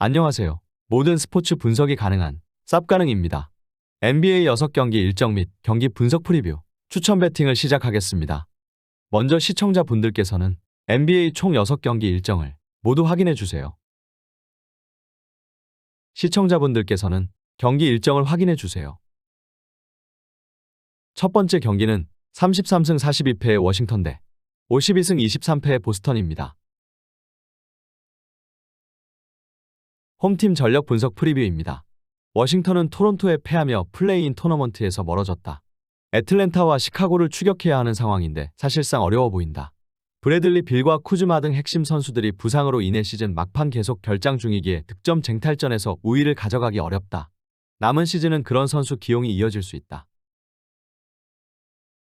안녕하세요. 모든 스포츠 분석이 가능한 쌉가능입니다. NBA 6경기 일정 및 경기 분석 프리뷰, 추천 배팅을 시작하겠습니다. 먼저 시청자분들께서는 NBA 총 6경기 일정을 모두 확인해 주세요. 시청자분들께서는 경기 일정을 확인해 주세요. 첫 번째 경기는 33승 42패의 워싱턴 대 52승 23패의 보스턴입니다. 홈팀 전력 분석 프리뷰입니다. 워싱턴은 토론토에 패하며 플레이인 토너먼트에서 멀어졌다. 애틀랜타와 시카고를 추격해야 하는 상황인데 사실상 어려워 보인다. 브래들리 빌과 쿠즈마 등 핵심 선수들이 부상으로 인해 시즌 막판 계속 결장 중이기에 득점 쟁탈전에서 우위를 가져가기 어렵다. 남은 시즌은 그런 선수 기용이 이어질 수 있다.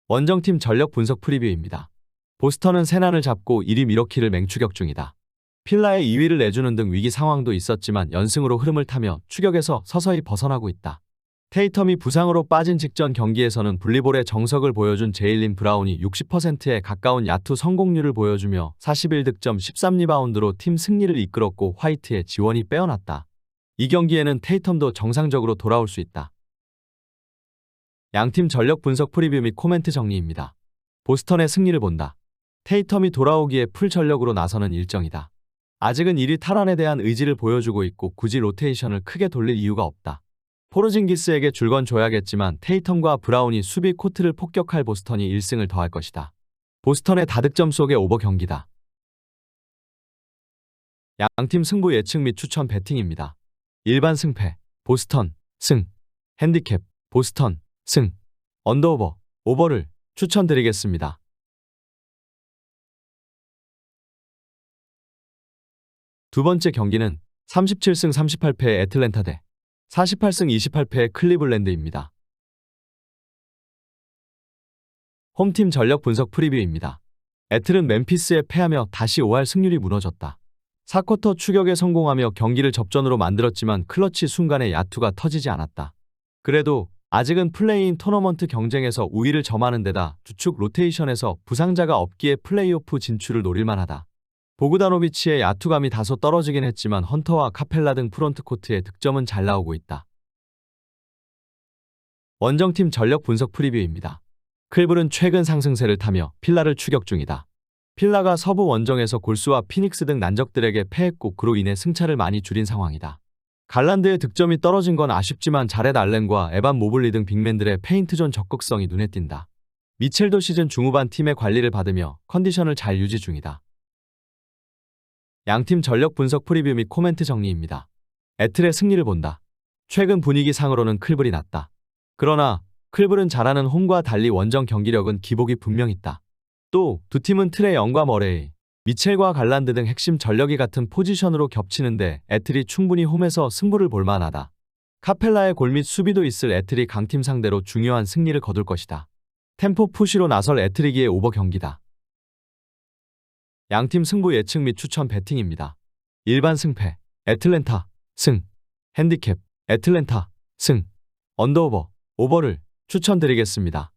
원정팀 전력 분석 프리뷰입니다. 보스턴은 세난을 잡고 1위 미러키를 맹추격 중이다. 필라에 2위를 내주는 등 위기 상황도 있었지만 연승으로 흐름을 타며 추격에서 서서히 벗어나고 있다. 테이텀이 부상으로 빠진 직전 경기에서는 분리볼의 정석을 보여준 제일린 브라운이 60%에 가까운 야투 성공률을 보여주며 41득점 13리바운드로 팀 승리를 이끌었고 화이트의 지원이 빼어났다. 이 경기에는 테이텀도 정상적으로 돌아올 수 있다. 양팀 전력 분석 프리뷰 및 코멘트 정리입니다. 보스턴의 승리를 본다. 테이텀이 돌아오기에 풀 전력으로 나서는 일정이다. 아직은 1위 탈환에 대한 의지를 보여주고 있고 굳이 로테이션을 크게 돌릴 이유가 없다. 포르징기스에게 줄 건 줘야겠지만 테이텀과 브라운이 수비 코트를 폭격할 보스턴이 1승을 더할 것이다. 보스턴의 다득점 속의 오버 경기다. 양팀 승부 예측 및 추천 배팅입니다. 일반 승패, 보스턴, 승, 핸디캡, 보스턴, 승, 언더오버, 오버를 추천드리겠습니다. 두 번째 경기는 37승 38패의 애틀랜타 대 48승 28패의 클리블랜드입니다. 홈팀 전력 분석 프리뷰입니다. 애틀은 멤피스에 패하며 다시 5할 승률이 무너졌다. 4쿼터 추격에 성공하며 경기를 접전으로 만들었지만 클러치 순간에 야투가 터지지 않았다. 그래도 아직은 플레이인 토너먼트 경쟁에서 우위를 점하는 데다 주축 로테이션에서 부상자가 없기에 플레이오프 진출을 노릴만하다. 보그다노비치의 야투감이 다소 떨어지긴 했지만 헌터와 카펠라 등 프론트코트의 득점은 잘 나오고 있다. 원정팀 전력 분석 프리뷰입니다. 클블은 최근 상승세를 타며 필라를 추격 중이다. 필라가 서부 원정에서 골스와 피닉스 등 난적들에게 패했고 그로 인해 승차를 많이 줄인 상황이다. 갈란드의 득점이 떨어진 건 아쉽지만 자렛 알렌과 에반 모블리 등 빅맨들의 페인트존 적극성이 눈에 띈다. 미첼도 시즌 중후반 팀의 관리를 받으며 컨디션을 잘 유지 중이다. 양팀 전력 분석 프리뷰 및 코멘트 정리입니다. 애틀의 승리를 본다. 최근 분위기 상으로는 클블이 낫다. 그러나 클블은 잘하는 홈과 달리 원정 경기력은 기복이 분명 있다. 또 두 팀은 트레 영과 머레이, 미첼과 갈란드 등 핵심 전력이 같은 포지션으로 겹치는데 애틀이 충분히 홈에서 승부를 볼 만하다. 카펠라의 골 및 수비도 있을 애틀이 강팀 상대로 중요한 승리를 거둘 것이다. 템포 푸시로 나설 애틀이기에 오버 경기다. 양팀 승부 예측 및 추천 배팅입니다. 일반 승패, 애틀랜타, 승, 핸디캡, 애틀랜타, 승, 언더오버, 오버를 추천드리겠습니다.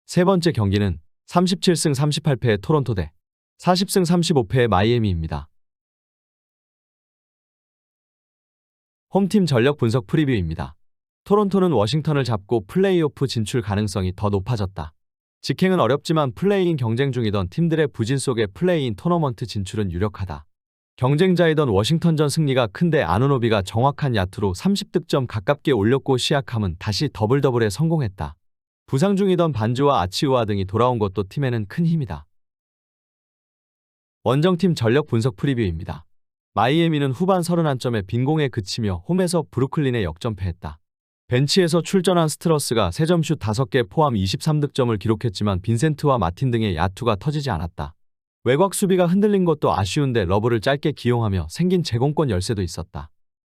세 번째 경기는 37승 38패의 토론토 대 40승 35패의 마이애미입니다. 홈팀 전력 분석 프리뷰입니다. 토론토는 워싱턴을 잡고 플레이오프 진출 가능성이 더 높아졌다. 직행은 어렵지만 플레이인 경쟁 중이던 팀들의 부진 속에 플레이인 토너먼트 진출은 유력하다. 경쟁자이던 워싱턴전 승리가 큰데 아누노비가 정확한 야투로 30득점 가깝게 올렸고 시아캄은 다시 더블더블에 성공했다. 부상 중이던 반주와 아치우아 등이 돌아온 것도 팀에는 큰 힘이다. 원정팀 전력 분석 프리뷰입니다. 마이애미는 후반 31점에 빈공에 그치며 홈에서 브루클린에 역전패했다. 벤치에서 출전한 스트러스가 3점슛 5개 포함 23득점을 기록했지만 빈센트와 마틴 등의 야투가 터지지 않았다. 외곽 수비가 흔들린 것도 아쉬운데 러브를 짧게 기용하며 생긴 제공권 열세도 있었다.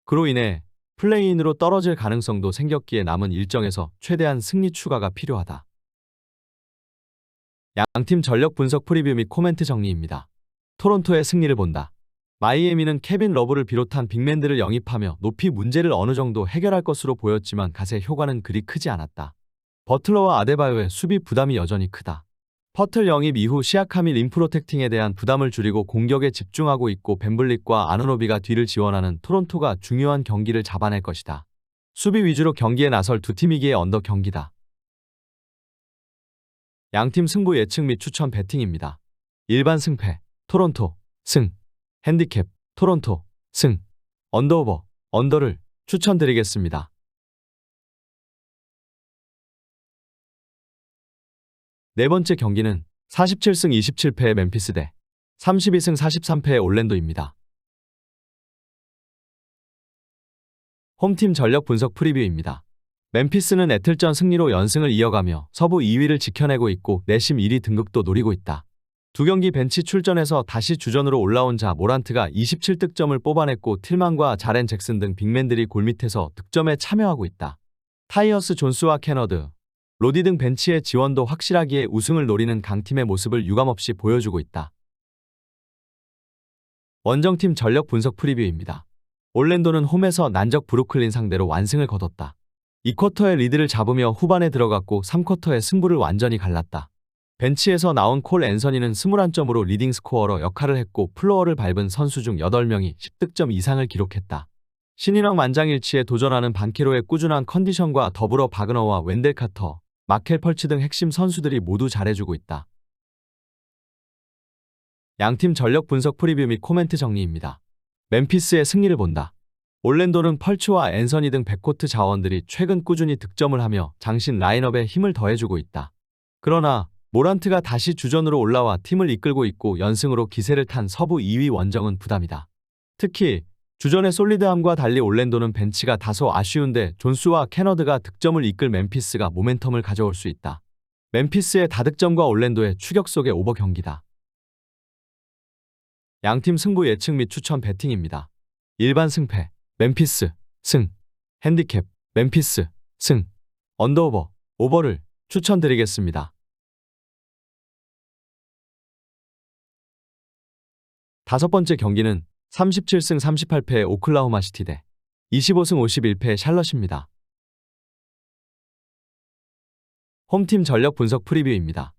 그로 인해 플레이인으로 떨어질 가능성도 생겼기에 남은 일정에서 최대한 승리 추가가 필요하다. 양팀 전력 분석 프리뷰 및 코멘트 정리입니다. 토론토의 승리를 본다. 마이애미는 케빈 러브를 비롯한 빅맨들을 영입하며 높이 문제를 어느 정도 해결할 것으로 보였지만 갓의 효과는 그리 크지 않았다. 버틀러와 아데바요의 수비 부담이 여전히 크다. 퍼틀 영입 이후 시아캄이 림 프로텍팅에 대한 부담을 줄이고 공격에 집중하고 있고 벤블릿과 아누노비가 뒤를 지원하는 토론토가 중요한 경기를 잡아낼 것이다. 수비 위주로 경기에 나설 두 팀이기에 언더 경기다. 양팀 승부 예측 및 추천 배팅입니다. 일반 승패, 토론토, 승, 핸디캡, 토론토, 승, 언더오버, 언더를 추천드리겠습니다. 네 번째 경기는 47승 27패의 멤피스 대 32승 43패의 올랜도입니다. 홈팀 전력 분석 프리뷰입니다. 멤피스는 애틀전 승리로 연승을 이어가며 서부 2위를 지켜내고 있고 내심 1위 등극도 노리고 있다. 두 경기 벤치 출전해서 다시 주전으로 올라온 자 모란트가 27득점을 뽑아냈고 틸만과 자렌 잭슨 등 빅맨들이 골밑에서 득점에 참여하고 있다. 타이어스 존스와 캐너드, 로디 등 벤치의 지원도 확실하기에 우승을 노리는 강팀의 모습을 유감없이 보여주고 있다. 원정팀 전력 분석 프리뷰입니다. 올랜도는 홈에서 난적 브루클린 상대로 완승을 거뒀다. 2쿼터에 리드를 잡으며 후반에 들어갔고 3쿼터에 승부를 완전히 갈랐다. 벤치에서 나온 콜 앤서니는 21점으로 리딩 스코어러 역할을 했고 플로어를 밟은 선수 중 8명이 10득점 이상을 기록했다. 신인왕 만장일치에 도전하는 반케로의 꾸준한 컨디션과 더불어 바그너와 웬델 카터, 마켈 펄츠 등 핵심 선수들이 모두 잘해주고 있다. 양팀 전력 분석 프리뷰 및 코멘트 정리입니다. 멤피스의 승리를 본다. 올랜도는 펄츠와 앤서니 등 백코트 자원들이 최근 꾸준히 득점을 하며 장신 라인업에 힘을 더해주고 있다. 그러나 모란트가 다시 주전으로 올라와 팀을 이끌고 있고 연승으로 기세를 탄 서부 2위 원정은 부담이다. 특히 주전의 솔리드함과 달리 올랜도는 벤치가 다소 아쉬운데 존스와 캐너드가 득점을 이끌 멤피스가 모멘텀을 가져올 수 있다. 멤피스의 다득점과 올랜도의 추격 속의 오버 경기다. 양팀 승부 예측 및 추천 배팅입니다. 일반 승패, 멤피스, 승, 핸디캡, 멤피스, 승, 언더오버, 오버를 추천드리겠습니다. 다섯 번째 경기는 37승 38패의 오클라호마 시티 대 25승 51패의 샬럿입니다. 홈팀 전력 분석 프리뷰입니다.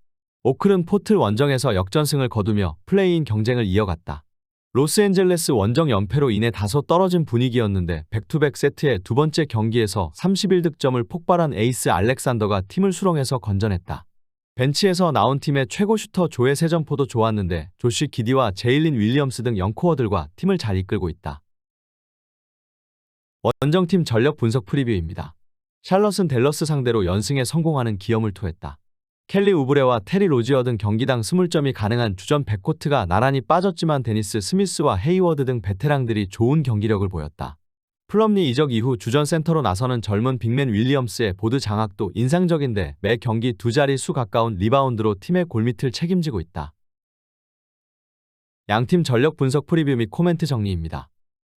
오클은 포틀 원정에서 역전승을 거두며 플레이인 경쟁을 이어갔다. 로스앤젤레스 원정 연패로 인해 다소 떨어진 분위기였는데 백투백 세트의 두 번째 경기에서 31득점을 폭발한 에이스 알렉산더가 팀을 수렁에서 건져냈다. 벤치에서 나온 팀의 최고 슈터 조의 세점포도 좋았는데 조시 기디와 제일린 윌리엄스 등 영코어들과 팀을 잘 이끌고 있다. 원정팀 전력 분석 프리뷰입니다. 샬럿은 댈러스 상대로 연승에 성공하는 기염을 토했다. 켈리 우브레와 테리 로지어 등 경기당 20점이 가능한 주전 백코트가 나란히 빠졌지만 데니스 스미스와 헤이워드 등 베테랑들이 좋은 경기력을 보였다. 플럼리 이적 이후 주전 센터로 나서는 젊은 빅맨 윌리엄스의 보드 장악도 인상적인데 매 경기 두 자릿수 가까운 리바운드로 팀의 골밑을 책임지고 있다. 양팀 전력 분석 프리뷰 및 코멘트 정리입니다.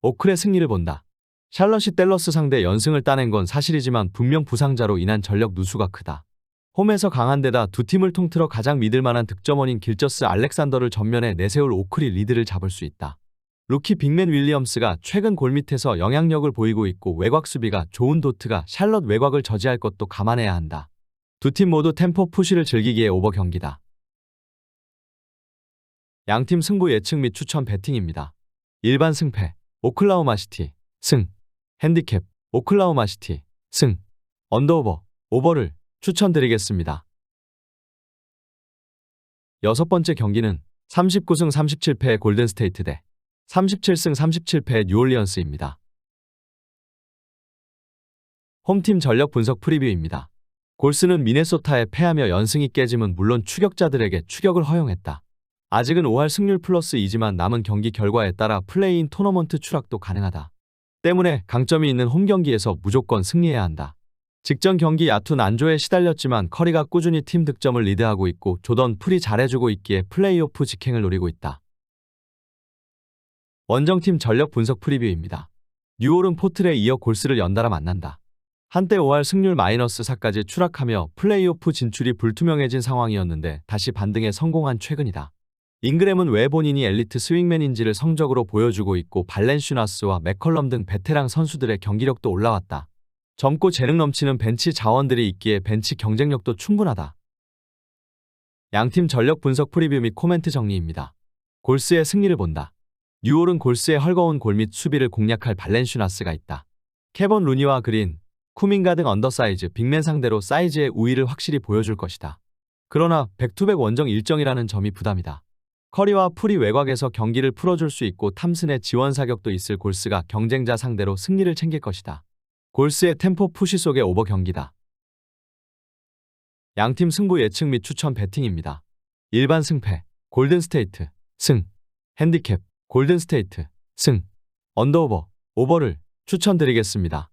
오클의 승리를 본다. 샬럿이 댈러스 상대 연승을 따낸 건 사실이지만 분명 부상자로 인한 전력 누수가 크다. 홈에서 강한 데다 두 팀을 통틀어 가장 믿을만한 득점원인 길저스 알렉산더를 전면에 내세울 오클이 리드를 잡을 수 있다. 루키 빅맨 윌리엄스가 최근 골밑에서 영향력을 보이고 있고 외곽 수비가 좋은 도트가 샬럿 외곽을 저지할 것도 감안해야 한다. 두 팀 모두 템포 푸시를 즐기기에 오버 경기다. 양팀 승부 예측 및 추천 배팅입니다. 일반 승패, 오클라호마 시티, 승, 핸디캡, 오클라호마 시티, 승, 언더오버, 오버를 추천드리겠습니다. 여섯 번째 경기는 39승 37패의 골든스테이트 대 37승 37패의 뉴올리언스입니다. 홈팀 전력 분석 프리뷰입니다. 골스는 미네소타에 패하며 연승이 깨짐은 물론 추격자들에게 추격을 허용했다. 아직은 5할 승률 플러스 2지만 남은 경기 결과에 따라 플레이인 토너먼트 추락도 가능하다. 때문에 강점이 있는 홈경기에서 무조건 승리해야 한다. 직전 경기 야투 난조에 시달렸지만 커리가 꾸준히 팀 득점을 리드하고 있고 조던 풀이 잘해주고 있기에 플레이오프 직행을 노리고 있다. 원정팀 전력 분석 프리뷰입니다. 뉴올은 포틀에 이어 골스를 연달아 만난다. 한때 5할 승률 마이너스 4까지 추락하며 플레이오프 진출이 불투명해진 상황이었는데 다시 반등에 성공한 최근이다. 잉그램은 왜 본인이 엘리트 스윙맨인지를 성적으로 보여주고 있고 발렌슈나스와 맥컬럼 등 베테랑 선수들의 경기력도 올라왔다. 젊고 재능 넘치는 벤치 자원들이 있기에 벤치 경쟁력도 충분하다. 양팀 전력 분석 프리뷰 및 코멘트 정리입니다. 골스의 승리를 본다. 뉴올은 골스의 헐거운 골 및 수비를 공략할 발렌슈나스가 있다. 케본 루니와 그린, 쿠민가 등 언더사이즈 빅맨 상대로 사이즈의 우위를 확실히 보여줄 것이다. 그러나 백투백 원정 일정이라는 점이 부담이다. 커리와 풀이 외곽에서 경기를 풀어줄 수 있고 탐슨의 지원 사격도 있을 골스가 경쟁자 상대로 승리를 챙길 것이다. 골스의 템포 푸시 속의 오버 경기다. 양팀 승부 예측 및 추천 배팅입니다. 일반 승패, 골든스테이트, 승, 핸디캡, 골든스테이트, 승, 언더오버, 오버를 추천드리겠습니다.